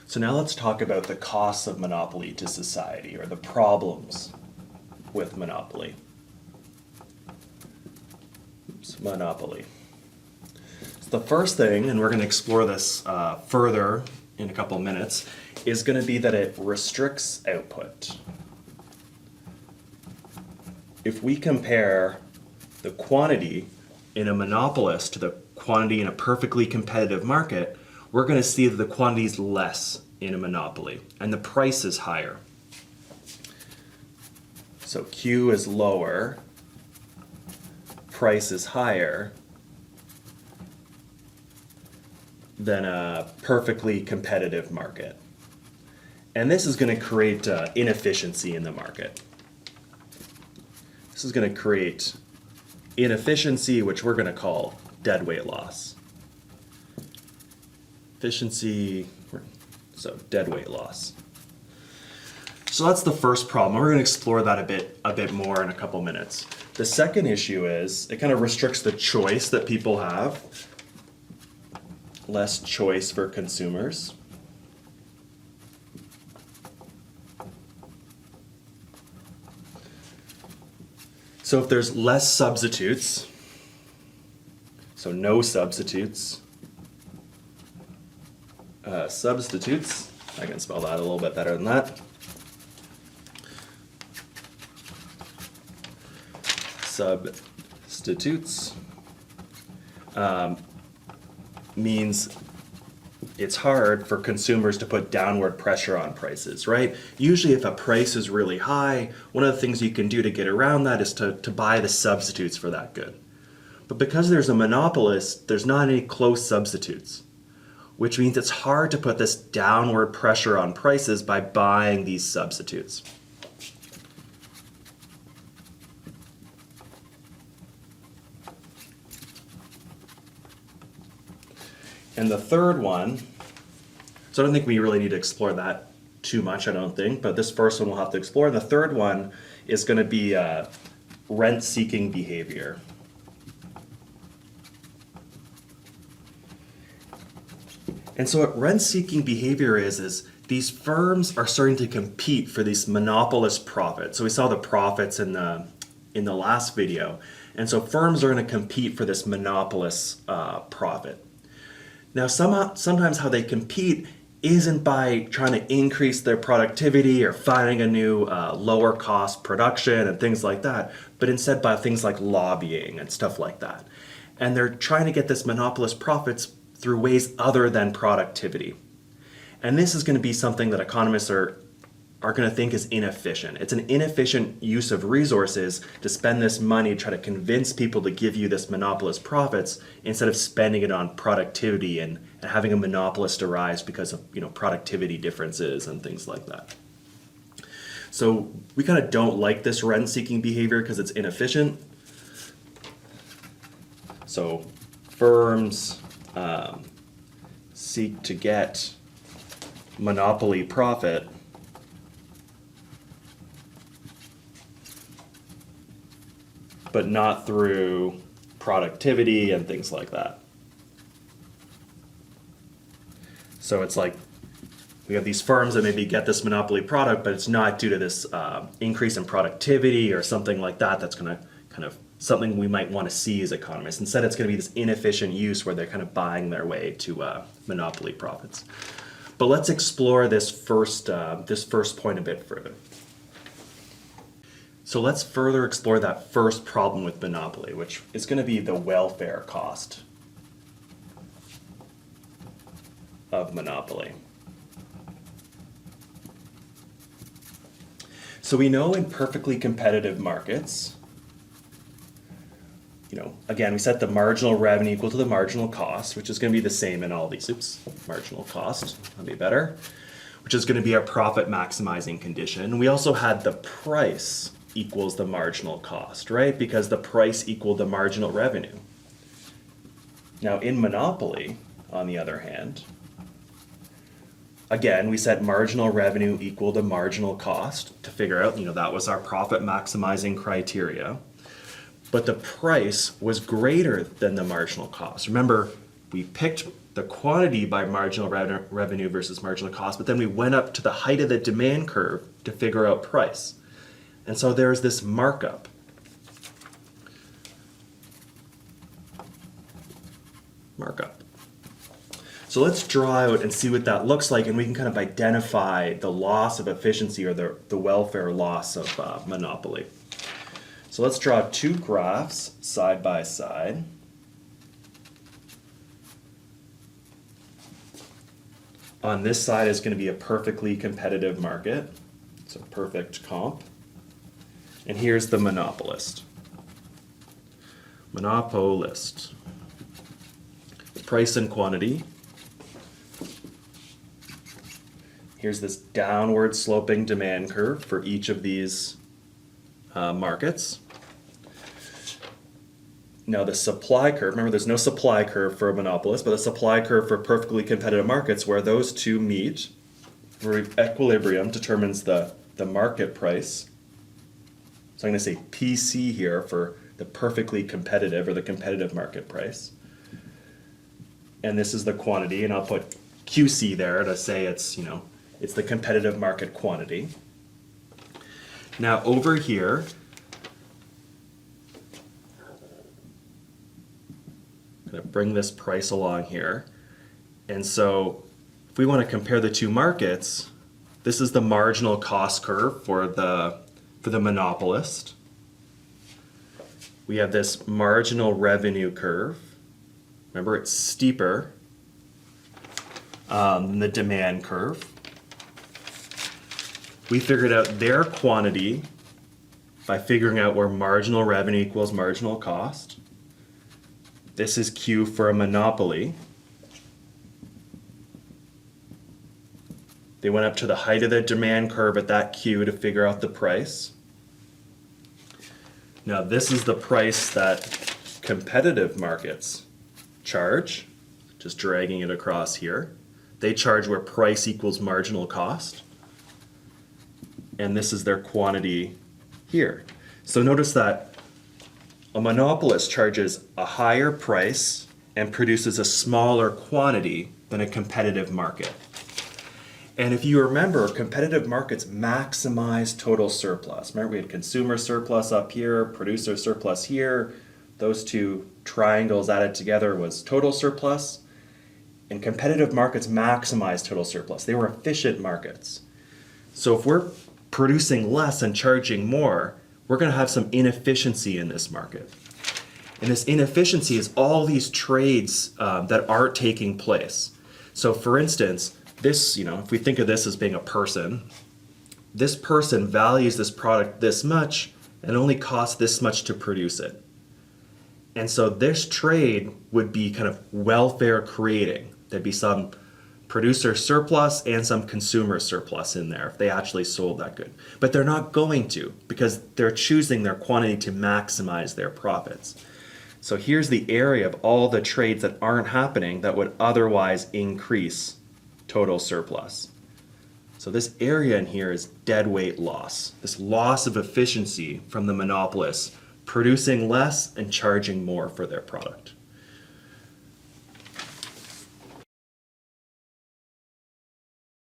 So now let's talk about the costs of monopoly to society, or the problems with monopoly. Monopoly. So the first thing, and we're going to explore this further in a couple minutes, is going to be that it restricts output. If we compare the quantity in a monopolist to the quantity in a perfectly competitive market, we're going to see that the quantity is less in a monopoly and the price is higher. So Q is lower, price is higher than a perfectly competitive market. And this is going to create inefficiency in the market. This is going to create inefficiency, which we're going to call deadweight loss. Efficiency, so deadweight loss. So that's the first problem. We're going to explore that a bit more in a couple minutes. The second issue is it kind of restricts the choice that people have. Less choice for consumers. So if there's less substitutes, so no substitutes, I can spell that a little bit better than that. Substitutes means it's hard for consumers to put downward pressure on prices, right? Usually if a price is really high, one of the things you can do to get around that is to buy the substitutes for that good. But because there's a monopolist, there's not any close substitutes, which means it's hard to put this downward pressure on prices by buying these substitutes. And the third one, so I don't think we really need to explore that too much, I don't think, but this first one we'll have to explore. And the third one is going to be rent-seeking behavior. And so what rent-seeking behavior is these firms are starting to compete for these monopolist profits. So we saw the profits in the last video. And so firms are going to compete for this monopolist profit. Now, sometimes how they compete isn't by trying to increase their productivity or finding a new lower cost production and things like that, but instead by things like lobbying and stuff like that. And they're trying to get this monopolist profits through ways other than productivity. And this is going to be something that economists are going to think is inefficient. It's an inefficient use of resources to spend this money to try to convince people to give you this monopolist profits instead of spending it on productivity and having a monopolist arise because of productivity differences and things like that. So we kind of don't like this rent-seeking behavior because it's inefficient. So firms seek to get monopoly profit but not through productivity and things like that. So it's like we have these firms that maybe get this monopoly product, but it's not due to this increase in productivity or something like that that's going to kind of something we might want to see as economists. Instead, it's going to be this inefficient use where they're kind of buying their way to monopoly profits. But let's explore this first point a bit further. So let's further explore that first problem with monopoly, which is going to be the welfare cost of monopoly. So we know in perfectly competitive markets, again, we set the marginal revenue equal to the marginal cost, which is going to be the same in all these. Marginal cost, that'd be better, which is going to be our profit maximizing condition. We also had the price equals the marginal cost, right? Because the price equaled the marginal revenue. Now in monopoly, on the other hand, again, we set marginal revenue equal to marginal cost to figure out, that was our profit maximizing criteria. But the price was greater than the marginal cost. Remember, we picked the quantity by marginal revenue versus marginal cost, but then we went up to the height of the demand curve to figure out price. And so there's this markup. So let's draw out and see what that looks like, and we can kind of identify the loss of efficiency or the welfare loss of monopoly. So let's draw two graphs side by side. On this side is going to be a perfectly competitive market, so perfect comp. And here's the monopolist. Monopolist. Price and quantity. Here's this downward sloping demand curve for each of these markets. Now the supply curve, remember there's no supply curve for a monopolist, but a supply curve for perfectly competitive markets where those two meet, where equilibrium determines the market price. So I'm going to say PC here for the perfectly competitive or the competitive market price. And this is the quantity, and I'll put QC there to say it's, it's the competitive market quantity. Now over here, I'm going to bring this price along here. And so if we want to compare the two markets, this is the marginal cost curve for the monopolist. We have this marginal revenue curve. Remember, it's steeper than the demand curve. We figured out their quantity by figuring out where marginal revenue equals marginal cost. This is Q for a monopoly. They went up to the height of the demand curve at that Q to figure out the price. Now this is the price that competitive markets charge, just dragging it across here. They charge where price equals marginal cost. And this is their quantity here. So notice that a monopolist charges a higher price and produces a smaller quantity than a competitive market. And if you remember, competitive markets maximize total surplus. Remember, we had consumer surplus up here, producer surplus here. Those two triangles added together was total surplus. And competitive markets maximize total surplus. They were efficient markets. So if we're producing less and charging more, we're going to have some inefficiency in this market. And this inefficiency is all these trades that aren't taking place. So for instance, this, if we think of this as being a person, this person values this product this much and only costs this much to produce it. And so this trade would be kind of welfare creating. There'd be some producer surplus and some consumer surplus in there if they actually sold that good. But they're not going to, because they're choosing their quantity to maximize their profits. So here's the area of all the trades that aren't happening that would otherwise increase total surplus. So this area in here is deadweight loss, this loss of efficiency from the monopolists producing less and charging more for their product.